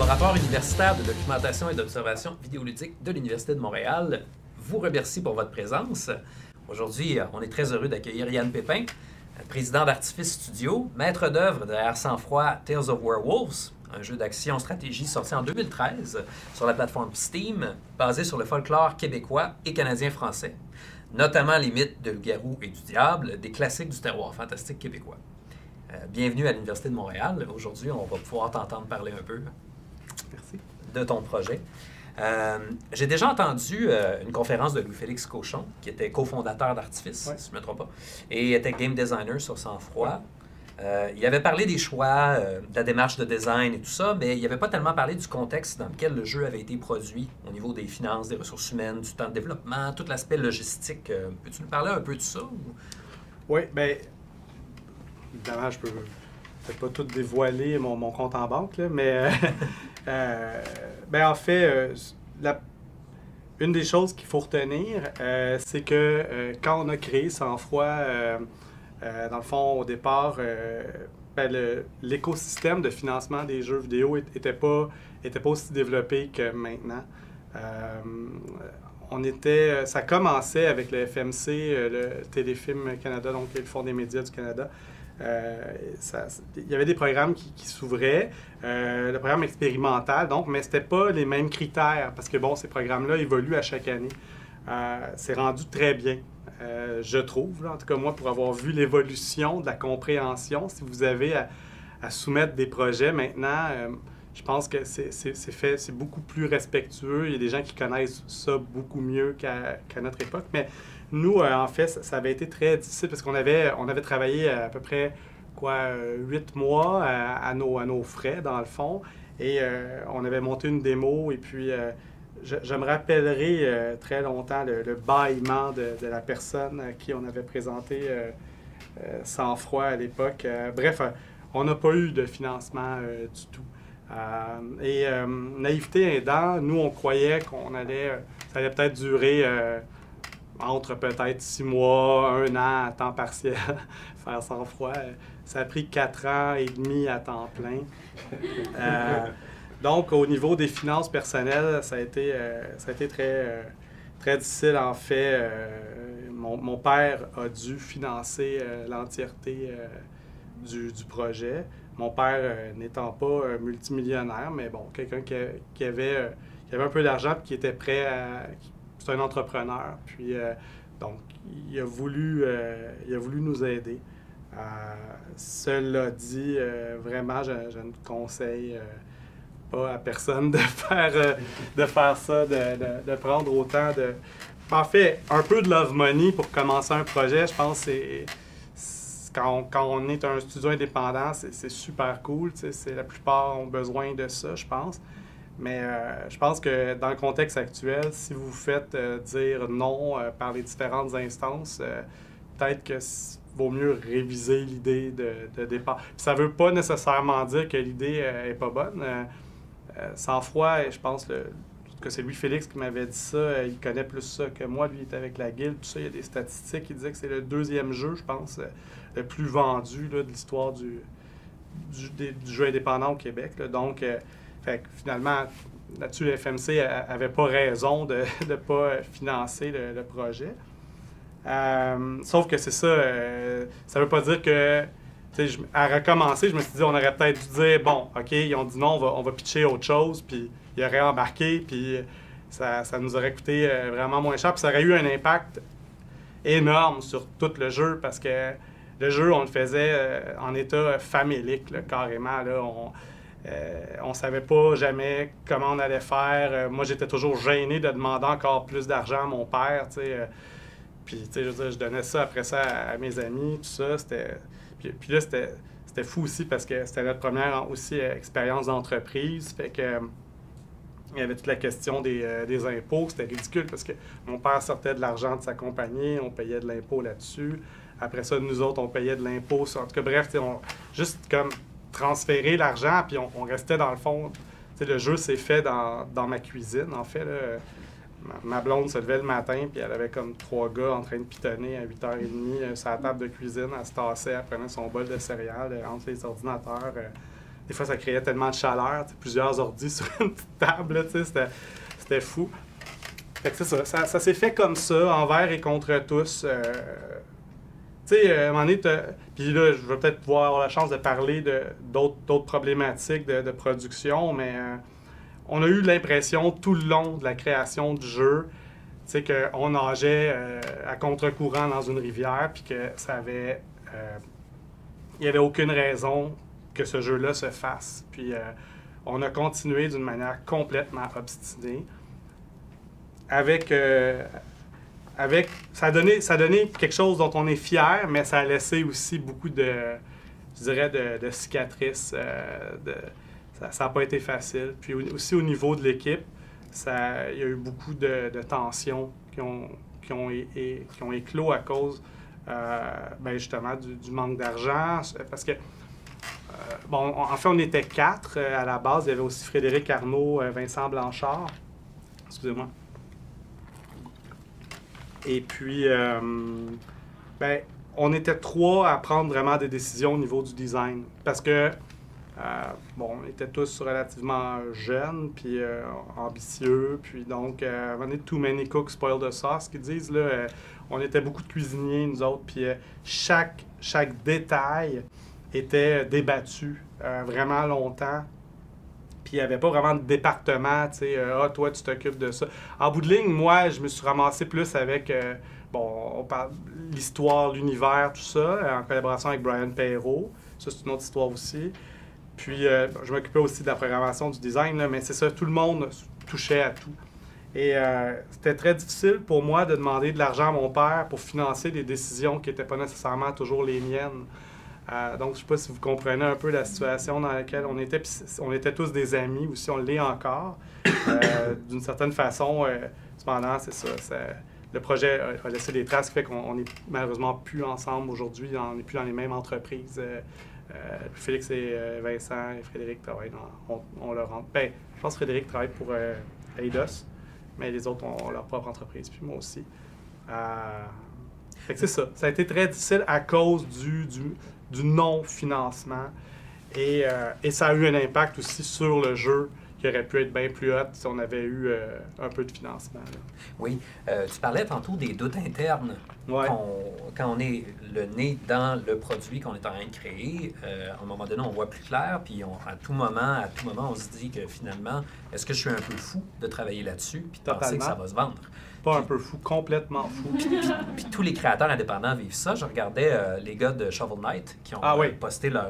laboratoire universitaire de documentation et d'observation vidéoludique de l'Université de Montréal vous remercie pour votre présence. Aujourd'hui, on est très heureux d'accueillir Yann Pépin, président d'Artifice Studio, maître d'œuvre derrière Sang-Froid Tales of Werewolves, un jeu d'action-stratégie sorti en 2013 sur la plateforme Steam, basé sur le folklore québécois et canadien-français, notamment les mythes de loup-garou et du diable, des classiques du terroir fantastique québécois. Bienvenue à l'Université de Montréal. Aujourd'hui, on va pouvoir t'entendre parler un peu de ton projet. J'ai déjà entendu une conférence de Louis-Félix Cauchon, qui était cofondateur d'Artifice, si je ne me trompe pas, et était game designer sur Sang-Froid. Il avait parlé des choix, de la démarche de design et tout ça, mais il n'avait pas tellement parlé du contexte dans lequel le jeu avait été produit, au niveau des finances, des ressources humaines, du temps de développement, tout l'aspect logistique. Peux-tu nous parler un peu de ça? Ou? Oui, bien, évidemment, je peux peut-être pas tout dévoiler mon compte en banque, là, mais en fait, une des choses qu'il faut retenir, c'est que quand on a créé Sang-Froid, dans le fond, au départ, l'écosystème de financement des jeux vidéo était pas aussi développé que maintenant. Ça commençait avec le FMC, le Téléfilm Canada, donc le Fonds des médias du Canada. Il y avait des programmes qui s'ouvraient, le programme expérimental, donc, mais c'était pas les mêmes critères, parce que bon, ces programmes-là évoluent à chaque année. C'est rendu très bien, je trouve, là, en tout cas moi, pour avoir vu l'évolution de la compréhension. Si vous avez à soumettre des projets maintenant, je pense que c'est beaucoup plus respectueux. Il y a des gens qui connaissent ça beaucoup mieux qu'à notre époque. Mais nous, en fait, ça avait été très difficile parce qu'on avait travaillé à peu près 8 mois à nos frais, dans le fond. Et on avait monté une démo. Et puis, je me rappellerai très longtemps le bâillement de la personne à qui on avait présenté Sang-Froid à l'époque. Bref, on n'a pas eu de financement du tout. Naïveté aidant, nous, on croyait ça allait peut-être durer entre peut-être 6 mois, 1 an à temps partiel, faire Sang-Froid. Ça a pris 4 ans et demi à temps plein. Donc, au niveau des finances personnelles, ça a été très, très difficile. En fait, mon père a dû financer l'entièreté du projet. Mon père n'étant pas multimillionnaire, mais bon, quelqu'un qui avait un peu d'argent et qui était prêt à... C'est un entrepreneur. Puis, donc, il a voulu nous aider. Cela dit, vraiment, je ne conseille pas à personne de faire ça, de prendre autant de... En fait, un peu de love money pour commencer un projet, je pense que quand on est un studio indépendant, c'est super cool. La plupart ont besoin de ça, je pense. Mais je pense que dans le contexte actuel, si vous vous faites dire non par les différentes instances, peut-être que vaut mieux réviser l'idée de départ. Puis ça ne veut pas nécessairement dire que l'idée n'est pas bonne. Sang-Froid, je pense que c'est Louis-Félix qui m'avait dit ça. Il connaît plus ça que moi. Lui, il était avec la Guilde. Tout ça, il y a des statistiques qui disaient que c'est le 2e jeu, je pense, le plus vendu là, de l'histoire du jeu indépendant au Québec. Là. Donc, finalement, là-dessus, le FMC n'avait pas raison de ne pas financer le projet. Sauf que c'est ça. Ça ne veut pas dire que... À recommencer, je me suis dit, on aurait peut-être dû dire, bon, OK, ils ont dit non, on va pitcher autre chose, puis il aurait embarqué, puis ça nous aurait coûté vraiment moins cher, puis ça aurait eu un impact énorme sur tout le jeu, parce que le jeu, on le faisait en état famélique, là, carrément. Là, on savait pas jamais comment on allait faire. Moi, j'étais toujours gêné de demander encore plus d'argent à mon père, tu sais. Puis, tu sais, je donnais ça après ça à mes amis, tout ça. Puis là, c'était fou aussi parce que c'était notre première aussi expérience d'entreprise. Fait que il y avait toute la question des impôts. C'était ridicule parce que mon père sortait de l'argent de sa compagnie, on payait de l'impôt là-dessus. Après ça, nous autres, on payait de l'impôt. En tout cas, bref, juste comme transférer l'argent, puis on restait dans le fond. Le jeu s'est fait dans ma cuisine, en fait. Là. Ma blonde se levait le matin, puis elle avait comme 3 gars en train de pitonner à 8h30 sur la table de cuisine. Elle se tassait, elle prenait son bol de céréales entre les ordinateurs. des fois, ça créait tellement de chaleur, plusieurs ordi sur une petite table, là, c'était fou. Fait que c'est ça, ça s'est fait comme ça, envers et contre tous. Tu sais, à un moment donné, puis là, je vais peut-être pouvoir avoir la chance de parler d'autres problématiques de production, mais on a eu l'impression tout le long de la création du jeu, tu sais, qu'on nageait à contre-courant dans une rivière, puis que ça avait... il n'y avait aucune raison que ce jeu-là se fasse. Puis on a continué d'une manière complètement obstinée. Ça a donné quelque chose dont on est fier, mais ça a laissé aussi beaucoup de cicatrices. Ça n'a pas été facile. Puis aussi au niveau de l'équipe, il y a eu beaucoup de tensions qui ont éclos à cause justement du manque d'argent. Parce que, en fait, on était 4 à la base. Il y avait aussi Frédéric Arnaud, Vincent Blanchard. Excusez-moi. Et puis, on était 3 à prendre vraiment des décisions au niveau du design. Parce que, on était tous relativement jeunes, puis ambitieux. Puis donc, à un moment donné, too many cooks spoil the sauce, qu'ils disent. Là, on était beaucoup de cuisiniers, nous autres. Puis chaque détail était débattu vraiment longtemps. Puis il n'y avait pas vraiment de département, tu sais, toi, tu t'occupes de ça. En bout de ligne, moi, je me suis ramassé plus avec, on parle l'histoire, l'univers, tout ça, en collaboration avec Brian Perrault. Ça, c'est une autre histoire aussi. Puis, je m'occupais aussi de la programmation, du design, là, mais c'est ça, tout le monde touchait à tout. Et c'était très difficile pour moi de demander de l'argent à mon père pour financer des décisions qui n'étaient pas nécessairement toujours les miennes. Donc, je ne sais pas si vous comprenez un peu la situation dans laquelle on était. Puis on était tous des amis, ou si on l'est encore. D'une certaine façon, cependant, c'est ça. Le projet a laissé des traces, qui fait qu'on n'est malheureusement plus ensemble aujourd'hui. On n'est plus dans les mêmes entreprises. Félix et Vincent et Frédéric travaillent on leur rentre. Je pense que Frédéric travaille pour Eidos, mais les autres ont leur propre entreprise, puis moi aussi. Fait que c'est ça. Ça a été très difficile à cause du non-financement. Et ça a eu un impact aussi sur le jeu qui aurait pu être bien plus haut si on avait eu un peu de financement. Là. Oui. Tu parlais tantôt des doutes internes. Ouais. Quand on est le nez dans le produit qu'on est en train de créer, à un moment donné, on voit plus clair, puis à tout moment, on se dit que finalement, est-ce que je suis un peu fou de travailler là-dessus, puis de penser que ça va se vendre? Pas un peu fou, complètement fou. Puis tous les créateurs indépendants vivent ça. Je regardais les gars de Shovel Knight qui ont posté leurs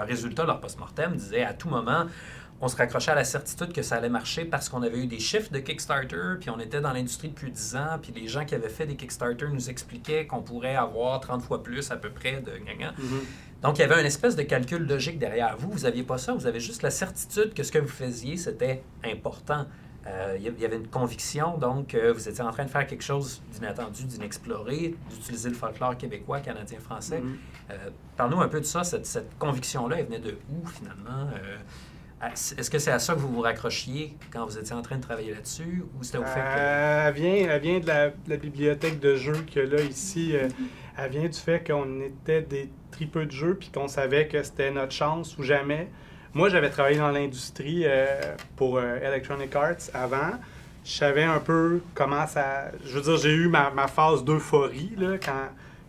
résultats, leur post-mortem, disaient à tout moment, on se raccrochait à la certitude que ça allait marcher parce qu'on avait eu des chiffres de Kickstarter, puis on était dans l'industrie depuis 10 ans, puis les gens qui avaient fait des Kickstarter nous expliquaient qu'on pourrait avoir 30 fois plus à peu près de gagnants. Mm-hmm. Donc, il y avait une espèce de calcul logique derrière vous. Vous n'aviez pas ça. Vous avez juste la certitude que ce que vous faisiez, c'était important. Il y avait une conviction, donc vous étiez en train de faire quelque chose d'inattendu, d'inexploré, d'utiliser le folklore québécois, canadien, français. Mm-hmm. Parle-nous un peu de ça, cette conviction-là, elle venait de où, finalement? Est-ce que c'est à ça que vous vous raccrochiez quand vous étiez en train de travailler là-dessus, ou c'était au fait que... Elle vient de la bibliothèque de jeux qu'il y a là, ici. Elle vient du fait qu'on était des tripeux de jeux, puis qu'on savait que c'était notre chance ou jamais. Moi, j'avais travaillé dans l'industrie pour Electronic Arts avant. Je savais un peu comment ça... Je veux dire, j'ai eu ma phase d'euphorie là,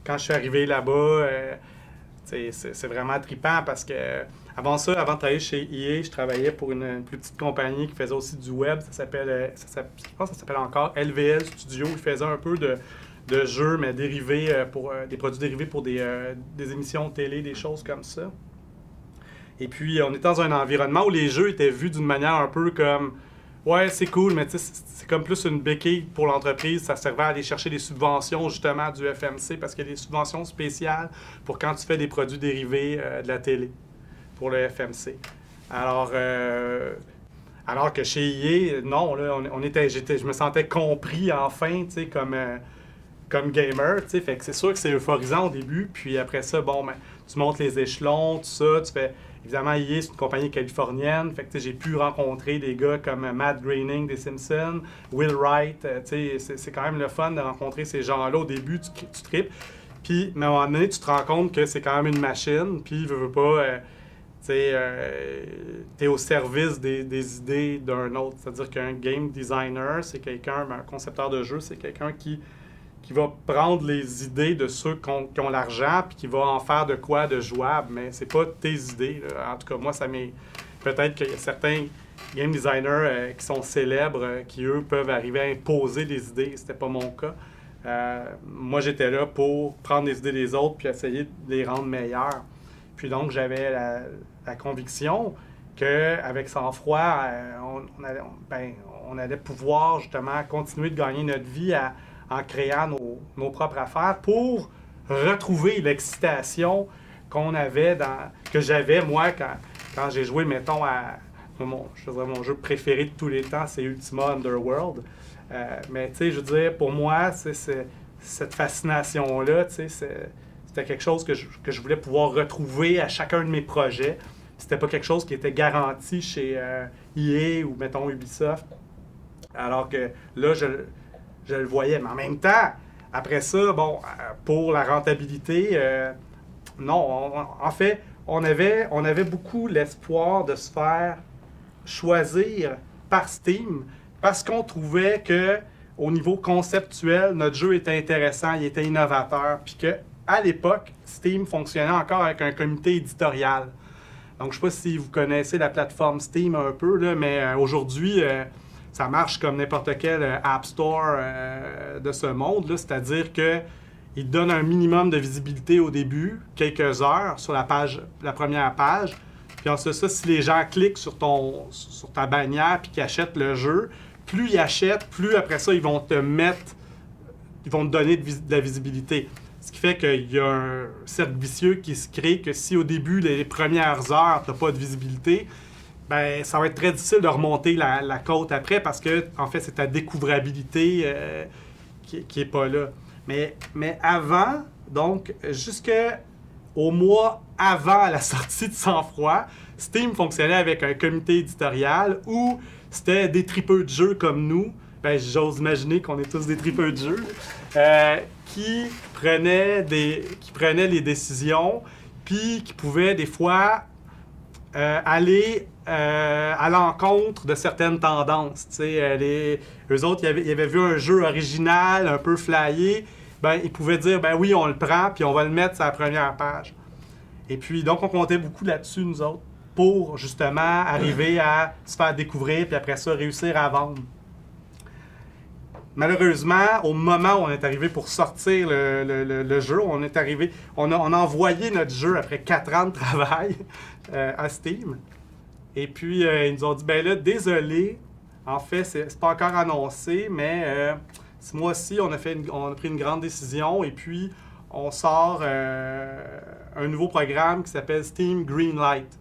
quand je suis arrivé là-bas. C'est vraiment trippant parce que avant ça, avant de travailler chez EA, je travaillais pour une plus petite compagnie qui faisait aussi du web. Je pense que ça s'appelle encore LVL Studio. Ils faisaient un peu de jeux, mais dérivés pour des produits dérivés pour des émissions de télé, des choses comme ça. Et puis, on était dans un environnement où les jeux étaient vus d'une manière un peu comme « Ouais, c'est cool, mais c'est comme plus une béquille pour l'entreprise. Ça servait à aller chercher des subventions, justement, du FMC, parce qu'il y a des subventions spéciales pour quand tu fais des produits dérivés de la télé, pour le FMC. » Alors que chez EA, non, là, je me sentais compris, enfin, tu sais, comme gamer, tu sais. Fait que c'est sûr que c'est euphorisant au début, puis après ça, tu montes les échelons, tout ça, tu fais... Évidemment, EA, c'est une compagnie californienne. Fait que j'ai pu rencontrer des gars comme Matt Groening des Simpsons, Will Wright. C'est quand même le fun de rencontrer ces gens-là. Au début, tu tripes. Puis, mais à un moment donné, tu te rends compte que c'est quand même une machine. Puis, veux pas... es au service des idées d'un autre. C'est-à-dire qu'un game designer, c'est quelqu'un, un concepteur de jeu, c'est quelqu'un qui va prendre les idées de ceux qui ont l'argent puis qui va en faire de quoi de jouable, mais c'est pas tes idées, là. En tout cas, moi, ça m'est... Peut-être qu'il y a certains game designers qui sont célèbres, qui, eux, peuvent arriver à imposer des idées. C'était pas mon cas. Moi, j'étais là pour prendre les idées des autres puis essayer de les rendre meilleures. Puis donc, j'avais la conviction qu'avec sang-froid, on allait pouvoir, justement, continuer de gagner notre vie en créant nos propres affaires pour retrouver l'excitation que j'avais, moi, quand j'ai joué, mettons, je dirais mon jeu préféré de tous les temps, c'est Ultima Underworld. Mais, tu sais, je veux dire, pour moi, cette fascination-là, tu sais, c'était quelque chose que je voulais pouvoir retrouver à chacun de mes projets. C'était pas quelque chose qui était garanti chez EA ou, mettons, Ubisoft. Alors que là, je le voyais. Mais en même temps, après ça, bon, pour la rentabilité, non. En fait, on avait beaucoup l'espoir de se faire choisir par Steam parce qu'on trouvait que au niveau conceptuel, notre jeu était intéressant, il était innovateur, puis qu'à l'époque, Steam fonctionnait encore avec un comité éditorial. Donc, je ne sais pas si vous connaissez la plateforme Steam un peu, là, mais aujourd'hui, ça marche comme n'importe quel App Store de ce monde, là, c'est-à-dire qu'il donne un minimum de visibilité au début, quelques heures sur la première page. Puis ensuite, ça, si les gens cliquent sur ta bannière puis qu'ils achètent le jeu, plus ils achètent, plus après ça, ils vont te donner de la visibilité. Ce qui fait qu'il y a un cercle vicieux qui se crée que si au début, les premières heures, tu n'as pas de visibilité, ben ça va être très difficile de remonter la côte après parce que, en fait, c'est ta découvrabilité qui n'est pas là. Mais avant, donc, jusqu'au mois avant la sortie de Sang-Froid, Steam fonctionnait avec un comité éditorial où c'était des tripeux de jeux comme nous, ben j'ose imaginer qu'on est tous des tripeux de jeux, qui prenaient les décisions, puis qui pouvaient des fois aller à l'encontre de certaines tendances. Eux autres, ils avaient vu un jeu original, un peu flyé, ben ils pouvaient dire, ben oui, on le prend, puis on va le mettre sur la première page. Et puis, donc, on comptait beaucoup là-dessus, nous autres, pour justement arriver à se faire découvrir, puis après ça, réussir à vendre. Malheureusement, au moment où on est arrivé pour sortir le jeu, on a envoyé notre jeu après 4 ans de travail à Steam. Et puis, ils nous ont dit, ben là, désolé, en fait, c'est pas encore annoncé, mais ce mois-ci, on a pris une grande décision, et puis on sort un nouveau programme qui s'appelle Steam Greenlight.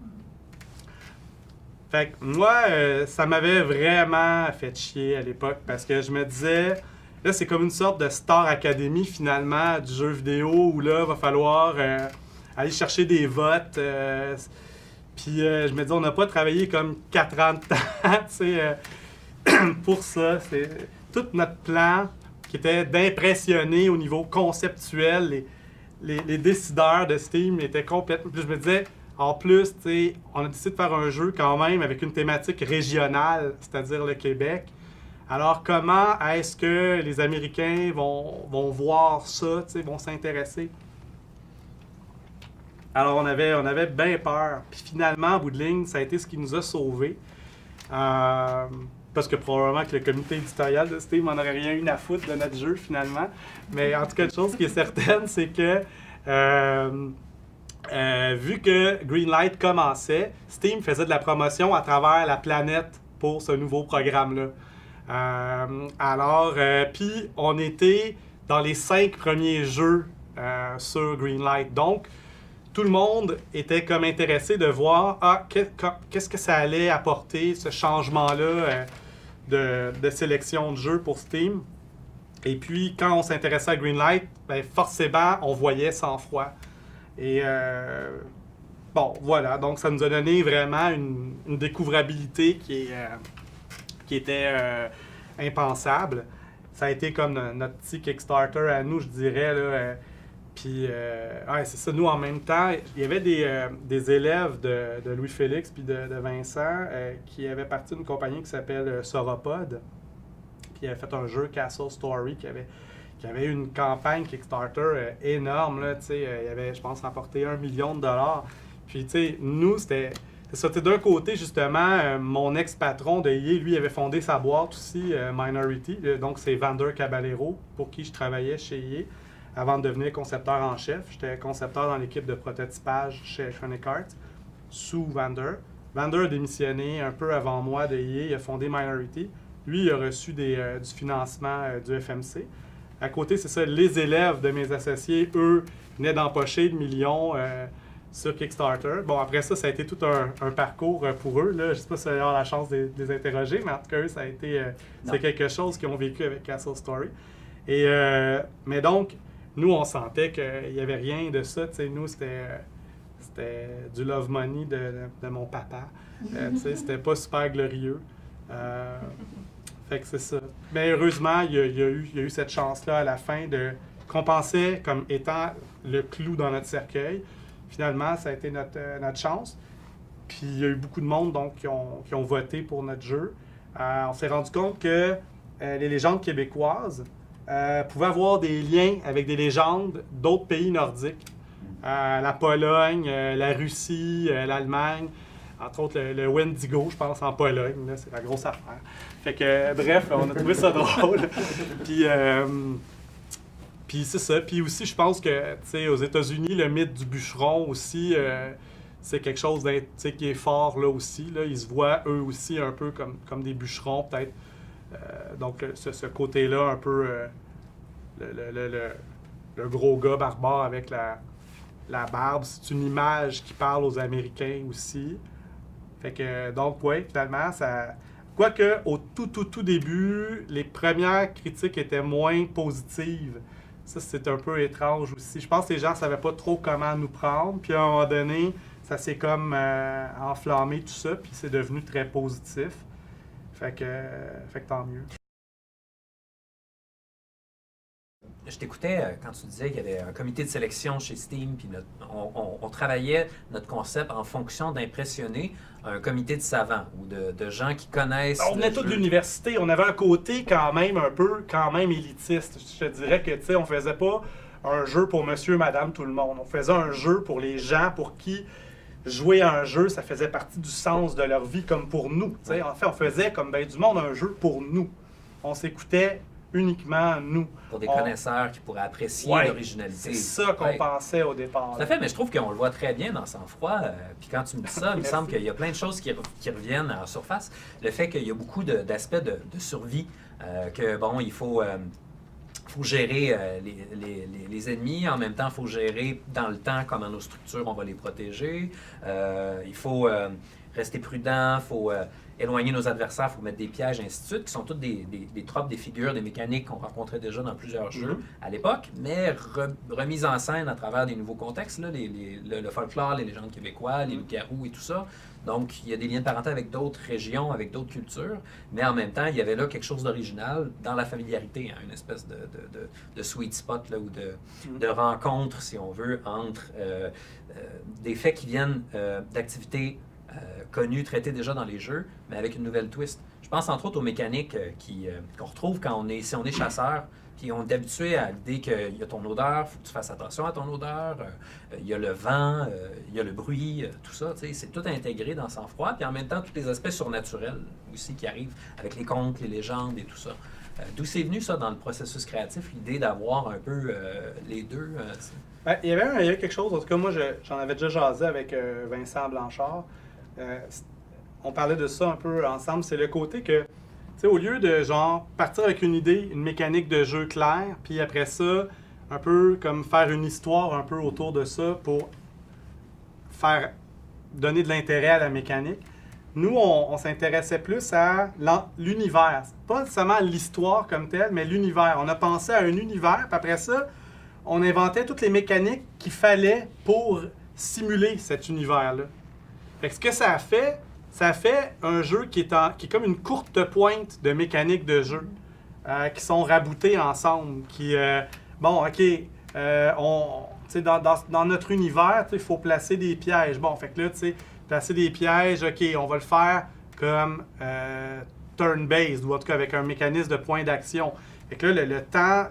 Fait que moi, ça m'avait vraiment fait chier à l'époque parce que je me disais, là, c'est comme une sorte de Star Academy finalement du jeu vidéo où là, il va falloir aller chercher des votes. Puis je me dis, on n'a pas travaillé comme 4 ans de temps, tu sais, pour ça. C'est tout notre plan qui était d'impressionner au niveau conceptuel. Les décideurs de Steam étaient complètement... Puis je me disais... En plus, on a décidé de faire un jeu quand même avec une thématique régionale, c'est-à-dire le Québec. Alors, comment est-ce que les Américains vont voir ça, vont s'intéresser? Alors, on avait bien peur. Puis finalement, en bout de ligne, ça a été ce qui nous a sauvés. Parce que probablement que le comité éditorial de Steam n'en aurait rien eu à foutre de notre jeu, finalement. Mais en tout cas, une chose qui est certaine, c'est que... vu que Greenlight commençait, Steam faisait de la promotion à travers la planète pour ce nouveau programme-là. Puis on était dans les 5 premiers jeux sur Greenlight. Donc, tout le monde était comme intéressé de voir qu'est-ce que ça allait apporter, ce changement-là de sélection de jeux pour Steam. Et puis, quand on s'intéressait à Greenlight, ben, forcément, on voyait Sang-Froid. Et bon, voilà, donc ça nous a donné vraiment une découvrabilité qui était impensable. Ça a été comme notre petit Kickstarter à nous, je dirais. Là, Puis, ouais, c'est ça. Nous, en même temps, il y avait des élèves de Louis-Félix puis de Vincent qui avaient parti d'une compagnie qui s'appelle Sauropod. Puis, ils avaient fait un jeu Castle Story qui avait eu une campagne Kickstarter énorme. Là, il avait, je pense, remporté 1 million de dollars. Puis, tu sais, nous, c'était ça. D'un côté, justement, mon ex-patron de EA, lui, avait fondé sa boîte aussi, Minority. Donc, c'est Vander Caballero, pour qui je travaillais chez EA. Avant de devenir concepteur en chef, j'étais concepteur dans l'équipe de prototypage chez Electronic Arts, sous Vander. Vander a démissionné un peu avant moi de EA, il a fondé Minority. Lui, il a reçu du financement du FMC. À côté, c'est ça, les élèves de mes associés, eux, venaient d'empocher le million sur Kickstarter. Bon, après ça, ça a été tout un parcours pour eux. Là. Je ne sais pas si j'ai la chance de les interroger, mais en tout cas, eux, ça a été c'est quelque chose qu'ils ont vécu avec Castle Story. Mais donc, nous, on sentait qu'il n'y avait rien de ça. T'sais, nous, c'était du love money de mon papa. C'était pas super glorieux. Fait que c'est ça. Mais heureusement, il y a eu cette chance-là à la fin qu'on pensait comme étant le clou dans notre cercueil. Finalement, ça a été notre chance. Puis il y a eu beaucoup de monde donc, qui ont voté pour notre jeu. On s'est rendu compte que les légendes québécoises pouvaient avoir des liens avec des légendes d'autres pays nordiques. La Pologne, la Russie, l'Allemagne, entre autres le Wendigo, je pense, en Pologne. Là, c'est la grosse affaire. Fait que, bref, on a trouvé ça drôle. Puis c'est ça. Puis aussi, je pense que, tu sais, aux États-Unis, le mythe du bûcheron aussi, c'est quelque chose qui est fort là aussi. Là. Ils se voient eux aussi un peu comme des bûcherons, peut-être. Donc, ce côté-là, un peu le gros gars barbare avec la barbe, c'est une image qui parle aux Américains aussi. Fait que, donc, oui, finalement, ça. Quoique, au tout début, les premières critiques étaient moins positives. Ça, c'est un peu étrange aussi. Je pense que les gens ne savaient pas trop comment nous prendre. Puis, à un moment donné, ça s'est comme enflammé, tout ça. Puis, c'est devenu très positif. Fait que tant mieux. Je t'écoutais quand tu disais qu'il y avait un comité de sélection chez Steam, puis on travaillait notre concept en fonction d'impressionner un comité de savants ou de gens qui connaissent. On venait tous de l'université, on avait un côté quand même élitiste. Je te dirais que, tu sais, on faisait pas un jeu pour monsieur, madame, tout le monde. On faisait un jeu pour les gens pour qui jouer à un jeu, ça faisait partie du sens de leur vie, comme pour nous. Ouais. En fait, on faisait comme ben du monde un jeu pour nous. On s'écoutait uniquement nous. Pour des connaisseurs qui pourraient apprécier l'originalité. C'est ça qu'on pensait au départ. Tout à fait, mais je trouve qu'on le voit très bien dans Sang-Froid. Puis quand tu me dis ça, il me semble qu'il y a plein de choses qui reviennent en surface. Le fait qu'il y a beaucoup d'aspects de survie, que bon, il faut gérer les ennemis. En même temps, il faut gérer dans le temps comment nos structures, on va les protéger. Il faut rester prudent, il faut éloigner nos adversaires, il faut mettre des pièges, ainsi de suite, qui sont toutes des tropes, des figures, des mécaniques qu'on rencontrait déjà dans plusieurs jeux à l'époque, mais remises en scène à travers des nouveaux contextes, là, le folklore, les légendes québécois, les loups-garous et tout ça. Donc, il y a des liens de parenté avec d'autres régions, avec d'autres cultures, mais en même temps, il y avait là quelque chose d'original dans la familiarité, hein, une espèce de sweet spot là, ou de rencontre, si on veut, entre des faits qui viennent d'activités connues, traitées déjà dans les jeux, mais avec une nouvelle twist. Je pense entre autres aux mécaniques qu'on retrouve si on est chasseur, puis on est habitué à l'idée qu'il y a ton odeur, il faut que tu fasses attention à ton odeur, il y a le vent, il y a le bruit, tout ça, c'est tout intégré dans Sang-Froid, puis en même temps, tous les aspects surnaturels aussi qui arrivent avec les contes, les légendes et tout ça. D'où c'est venu ça dans le processus créatif, l'idée d'avoir un peu les deux? Il y avait quelque chose, en tout cas moi j'en avais déjà jasé avec Vincent Blanchard. On parlait de ça un peu ensemble, c'est le côté que, tu sais, au lieu de genre partir avec une idée, une mécanique de jeu claire, puis après ça, un peu comme faire une histoire un peu autour de ça pour donner de l'intérêt à la mécanique. Nous, on s'intéressait plus à l'univers. Pas seulement l'histoire comme telle, mais l'univers. On a pensé à un univers, puis après ça, on inventait toutes les mécaniques qu'il fallait pour simuler cet univers-là. Fait que ce que ça a fait un jeu qui est comme une courte pointe de mécaniques de jeu qui sont raboutées ensemble. dans notre univers, il faut placer des pièges. Bon, fait que là, placer des pièges, OK, on va le faire comme turn-based, ou en tout cas avec un mécanisme de point d'action. Fait que là,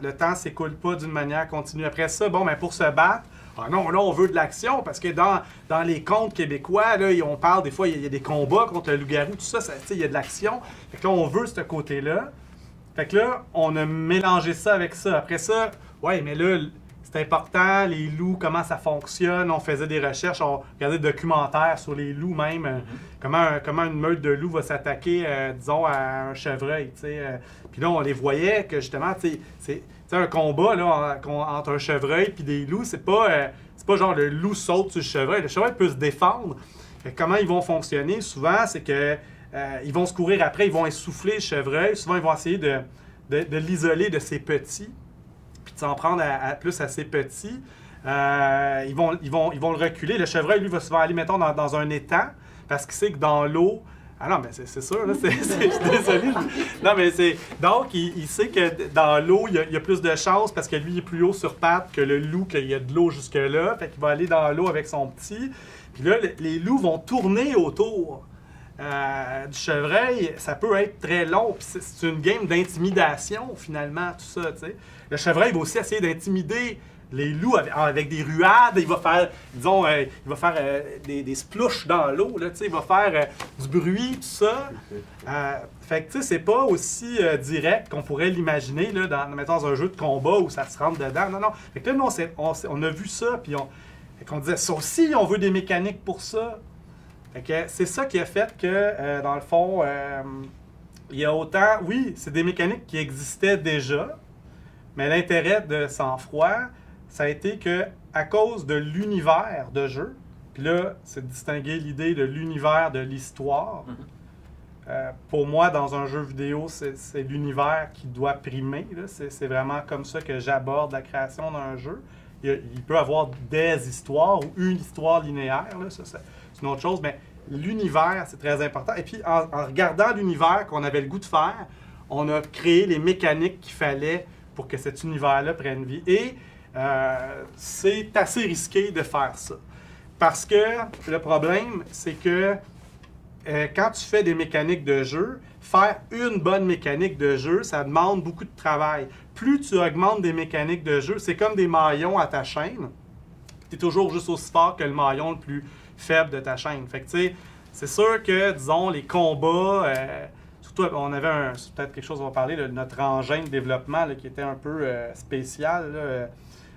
le temps s'écoule pas d'une manière continue. Après ça, bon, ben pour se battre, ah non, là, on veut de l'action, parce que dans les contes québécois, là, on parle, des fois, il y a des combats contre le loup-garou, tout ça, il y a de l'action. Fait que là, on veut ce côté-là. Fait que là, on a mélangé ça avec ça. Après ça, ouais, mais là, c'est important, les loups, comment ça fonctionne. On faisait des recherches, on regardait des documentaires sur les loups même, comment une meute de loups va s'attaquer, disons, à un chevreuil, tu sais. Puis là, on les voyait que, justement, tu sais, un combat là, entre un chevreuil et des loups, c'est pas genre le loup saute sur le chevreuil. Le chevreuil peut se défendre. Fait que comment ils vont fonctionner, souvent, c'est que ils vont se courir après, ils vont essouffler le chevreuil. Souvent, ils vont essayer de l'isoler de ses petits, puis de s'en prendre plus à ses petits. Ils vont le reculer. Le chevreuil, lui, va souvent aller, mettons, dans un étang, parce qu'il sait que dans l'eau... Ah non, mais c'est sûr, là, je suis désolé. Non, mais c'est... Donc, il sait que dans l'eau, il y a plus de chances, parce que lui, il est plus haut sur pattes que le loup, qu'il y a de l'eau jusque-là. Fait qu'il va aller dans l'eau avec son petit. Puis là, les loups vont tourner autour du chevreuil. Ça peut être très long. Puis c'est une game d'intimidation, finalement, tout ça, tu sais. Le chevreuil va aussi essayer d'intimider les loups avec des ruades. Il va faire, disons, des splouches dans l'eau, là, tu sais. Il va faire du bruit, tout ça. Fait que, tu sais, c'est pas aussi direct qu'on pourrait l'imaginer, là, mettons, dans un jeu de combat où ça se rentre dedans. Non, non. Fait que là, nous, on a vu ça, puis on disait, ça aussi, on veut des mécaniques pour ça. Fait que c'est ça qui a fait que, dans le fond, il y a autant... Oui, c'est des mécaniques qui existaient déjà, mais l'intérêt de Sang-Froid, ça a été que à cause de l'univers de jeu, puis là, c'est de distinguer l'idée de l'univers de l'histoire. Pour moi, dans un jeu vidéo, c'est l'univers qui doit primer. C'est vraiment comme ça que j'aborde la création d'un jeu. Il peut y avoir des histoires ou une histoire linéaire, là, ça, c'est une autre chose, mais l'univers, c'est très important. Et puis, en regardant l'univers qu'on avait le goût de faire, on a créé les mécaniques qu'il fallait pour que cet univers-là prenne vie. Et c'est assez risqué de faire ça. Parce que le problème, c'est que quand tu fais des mécaniques de jeu, faire une bonne mécanique de jeu, ça demande beaucoup de travail. Plus tu augmentes des mécaniques de jeu, c'est comme des maillons à ta chaîne. Tu es toujours juste aussi fort que le maillon le plus faible de ta chaîne. Fait que, tu sais, c'est sûr que, disons, les combats... surtout, on avait c'est peut-être quelque chose dont on va parler, là, notre engin de développement là, qui était un peu spécial. Là.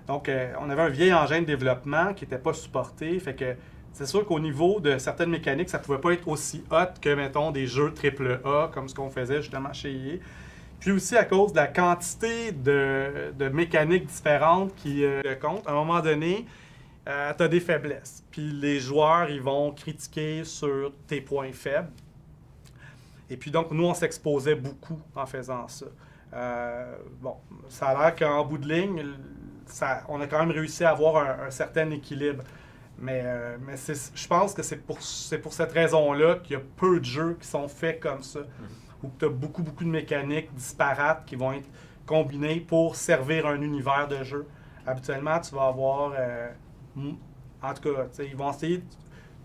Donc, on avait un vieil engin de développement qui n'était pas supporté. Fait que c'est sûr qu'au niveau de certaines mécaniques, ça ne pouvait pas être aussi hot que, mettons, des jeux AAA, comme ce qu'on faisait justement chez EA. Puis aussi à cause de la quantité de mécaniques différentes qui comptent. À un moment donné, tu as des faiblesses. Puis les joueurs, ils vont critiquer sur tes points faibles. Et puis donc, nous, on s'exposait beaucoup en faisant ça. Bon, ça a l'air qu'en bout de ligne, on a quand même réussi à avoir un certain équilibre. Mais je pense que c'est pour cette raison-là qu'il y a peu de jeux qui sont faits comme ça. Où tu as beaucoup de mécaniques disparates qui vont être combinées pour servir un univers de jeu. Habituellement, tu vas avoir... en tout cas, ils vont essayer...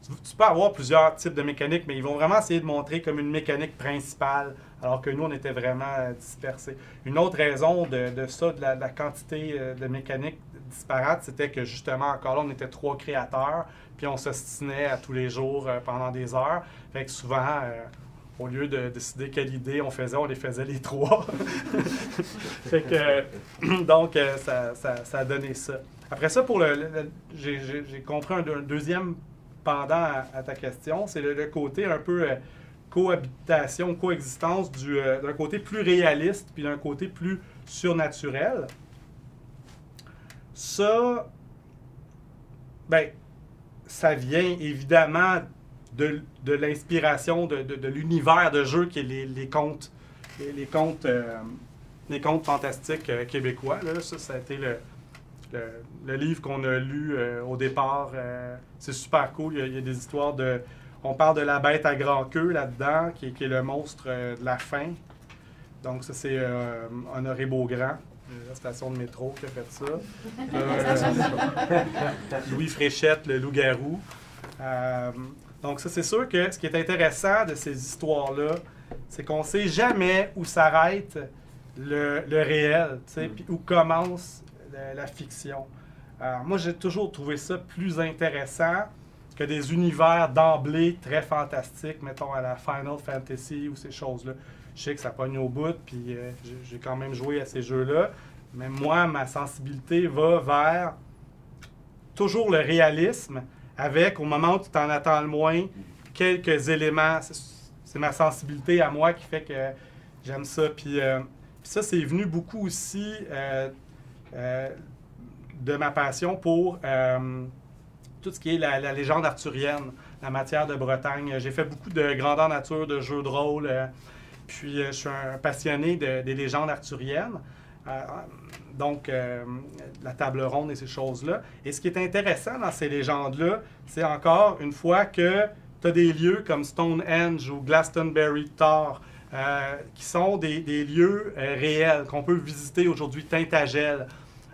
Tu peux avoir plusieurs types de mécaniques, mais ils vont vraiment essayer de montrer comme une mécanique principale, alors que nous, on était vraiment dispersés. Une autre raison de ça, de la quantité de mécaniques disparates, c'était que justement, encore là, on était 3 créateurs, puis on s'ostinait à tous les jours pendant des heures. Fait que souvent, au lieu de décider quelle idée on les faisait les 3. Fait que, donc, ça a donné ça. Après ça, j'ai compris un deuxième pendant à ta question, c'est le côté un peu cohabitation, coexistence d'un côté plus réaliste puis d'un côté plus surnaturel. Ça, ben, ça vient évidemment de l'inspiration de l'univers de jeu qui est les contes fantastiques québécois. Là. Ça a été le livre qu'on a lu au départ. C'est super cool. Il y a des histoires de... On parle de la bête à grand queue là-dedans, qui est le monstre de la fin. Donc ça, c'est Honoré Beaugrand la station de métro qui a fait ça. Louis Fréchette, le loup-garou. Donc ça, c'est sûr que ce qui est intéressant de ces histoires-là, c'est qu'on ne sait jamais où s'arrête le réel, puis où commence la fiction. Moi, j'ai toujours trouvé ça plus intéressant que des univers d'emblée très fantastiques, mettons à la Final Fantasy ou ces choses-là. Je sais que ça pogne au bout, puis j'ai quand même joué à ces jeux-là, mais moi, ma sensibilité va vers toujours le réalisme, avec, au moment où tu t'en attends le moins, quelques éléments. C'est ma sensibilité à moi qui fait que j'aime ça. Puis ça, c'est venu beaucoup aussi de ma passion pour tout ce qui est la légende arthurienne, la matière de Bretagne. J'ai fait beaucoup de grandeur nature, de jeux de rôle. Puis je suis un passionné des légendes arthuriennes. Donc, la table ronde et ces choses-là. Et ce qui est intéressant dans ces légendes-là, c'est encore une fois que tu as des lieux comme Stonehenge ou Glastonbury Tor, qui sont des lieux réels qu'on peut visiter aujourd'hui. Tintagel,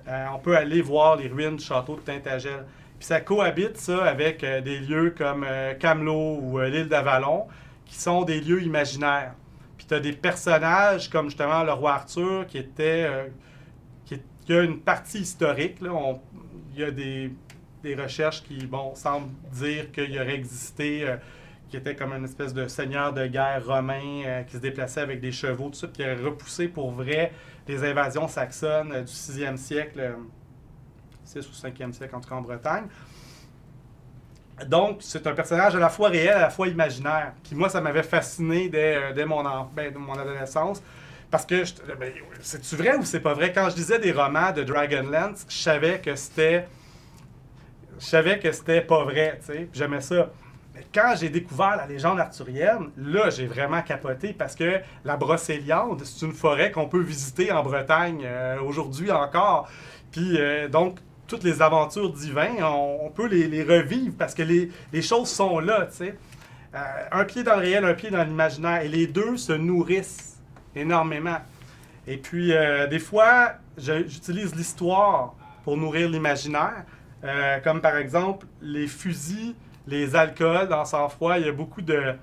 on peut aller voir les ruines du château de Tintagel. Puis ça cohabite ça avec des lieux comme Camelot ou l'île d'Avalon, qui sont des lieux imaginaires. Puis tu as des personnages comme justement le roi Arthur qui était... qui a une partie historique. Là. Il y a des recherches qui semblent dire qu'il aurait existé, qui était comme une espèce de seigneur de guerre romain qui se déplaçait avec des chevaux, tout ça, qui a repoussé pour vrai les invasions saxonnes du 6e siècle, 6 ou 5e siècle en tout cas en Bretagne. Donc, c'est un personnage à la fois réel, à la fois imaginaire, qui, moi, ça m'avait fasciné dès mon adolescence. Parce que, c'est-tu vrai ou c'est pas vrai? Quand je lisais des romans de Dragonlance, je savais que c'était pas vrai, tu sais. J'aimais ça. Mais quand j'ai découvert la légende arthurienne, là, j'ai vraiment capoté parce que la Brocéliande, c'est une forêt qu'on peut visiter en Bretagne aujourd'hui encore. Puis, donc, toutes les aventures divines, on peut les revivre parce que les choses sont là, tu sais. Un pied dans le réel, un pied dans l'imaginaire. Et les deux se nourrissent énormément. Et puis, des fois, j'utilise l'histoire pour nourrir l'imaginaire, comme par exemple les fusils, les alcools dans Sang-Froid. Il y a beaucoup de...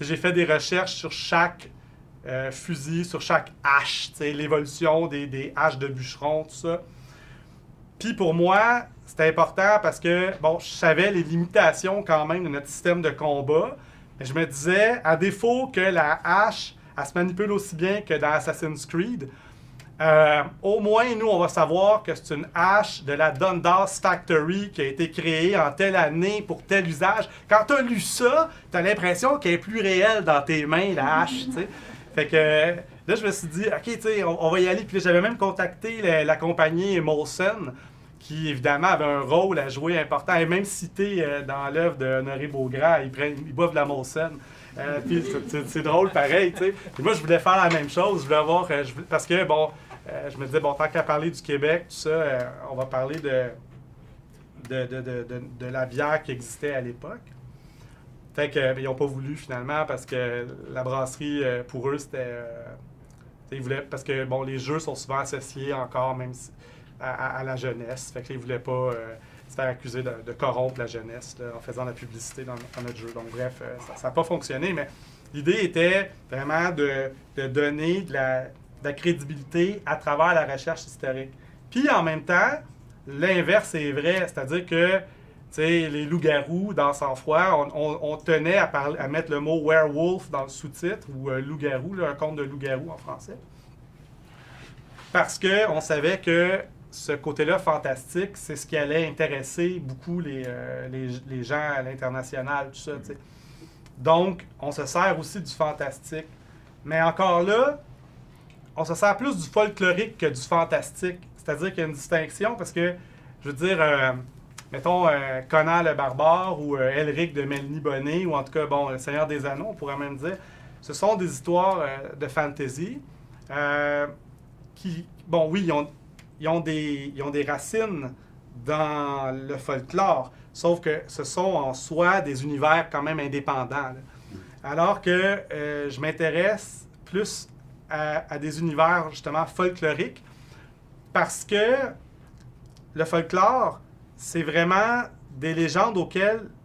J'ai fait des recherches sur chaque fusil, sur chaque hache, l'évolution des haches de bûcheron, tout ça. Puis pour moi, c'était important parce que, je savais les limitations quand même de notre système de combat. Mais je me disais, à défaut que la hache elle se manipule aussi bien que dans Assassin's Creed. Au moins, nous, on va savoir que c'est une hache de la Dundas Factory qui a été créée en telle année pour tel usage. Quand tu as lu ça, tu as l'impression qu'elle est plus réelle dans tes mains, la hache. T'sais. Fait que là, je me suis dit, OK, on va y aller. Puis j'avais même contacté la compagnie Molson, qui évidemment avait un rôle à jouer important. Et même cité dans l'œuvre de Honoré Beaugrand, ils boivent de la Molson. Puis c'est drôle pareil, tu sais. Puis moi, je voulais faire la même chose. Je voulais avoir... parce que, je me disais, tant qu'à parler du Québec, tout ça, on va parler de la bière qui existait à l'époque. Fait qu'ils n'ont pas voulu, finalement, parce que la brasserie, pour eux, c'était... ils voulaient... Parce que, les jeux sont souvent associés encore, même à la jeunesse. Fait qu'ils ne voulaient pas... se faire accuser de corrompre la jeunesse là, en faisant la publicité dans notre jeu. Donc bref, ça n'a pas fonctionné, mais l'idée était vraiment de donner de la crédibilité à travers la recherche historique. Puis en même temps, l'inverse est vrai, c'est-à-dire que les loups-garous dans Sang-Froid, on tenait à mettre le mot « werewolf » dans le sous-titre, ou « loup-garou », un conte de loup-garou en français. Parce qu'on savait que ce côté-là fantastique, c'est ce qui allait intéresser beaucoup les gens à l'international, tout ça, tu sais. Donc, on se sert aussi du fantastique. Mais encore là, on se sert plus du folklorique que du fantastique. C'est-à-dire qu'il y a une distinction parce que, je veux dire, mettons, Conan le Barbare ou Elric de Melny-Bonnet, ou en tout cas, le Seigneur des Anneaux, on pourrait même dire, ce sont des histoires de fantasy qui, oui, ils ont des racines dans le folklore, sauf que ce sont en soi des univers quand même indépendants. Là. Alors que je m'intéresse plus à des univers justement folkloriques parce que le folklore, c'est vraiment des légendes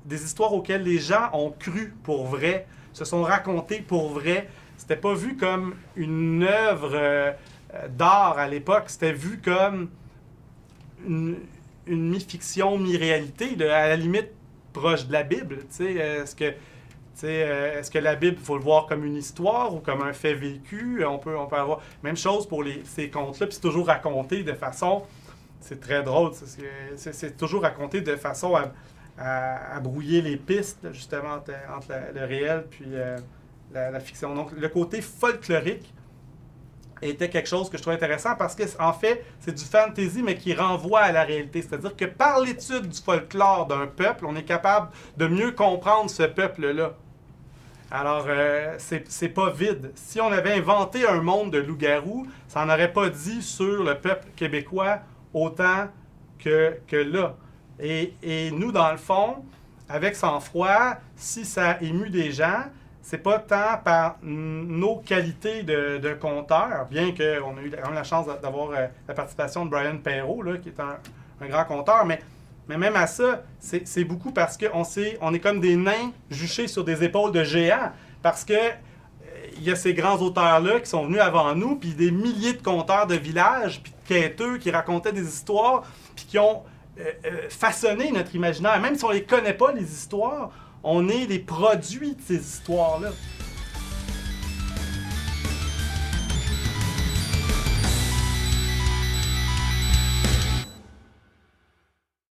des histoires auxquelles les gens ont cru pour vrai, se sont racontées pour vrai. C'était pas vu comme une œuvre d'art à l'époque, c'était vu comme une mi-fiction, mi-réalité, à la limite proche de la Bible. Est-ce que la Bible, il faut le voir comme une histoire ou comme un fait vécu? On peut avoir... Même chose pour ces contes-là, puis c'est toujours raconté de façon... C'est très drôle, c'est toujours raconté de façon à brouiller les pistes, justement, entre le réel puis la fiction. Donc, le côté folklorique était quelque chose que je trouve intéressant parce qu'en fait, c'est du fantasy, mais qui renvoie à la réalité. C'est-à-dire que par l'étude du folklore d'un peuple, on est capable de mieux comprendre ce peuple-là. Alors, c'est pas vide. Si on avait inventé un monde de loups-garous, ça n'en aurait pas dit sur le peuple québécois autant que là. Et nous, dans le fond, avec sang-froid, si ça a ému des gens, c'est pas tant par nos qualités de conteur, bien qu'on a eu quand même la chance d'avoir la participation de Brian Perrault, là, qui est un grand conteur, mais même à ça, c'est beaucoup parce qu'on est comme des nains juchés sur des épaules de géants, parce que il y a ces grands auteurs-là qui sont venus avant nous, puis des milliers de conteurs de villages, puis de quêteux qui racontaient des histoires, puis qui ont façonné notre imaginaire. Même si on ne les connaît pas, les histoires, on est les produits de ces histoires-là.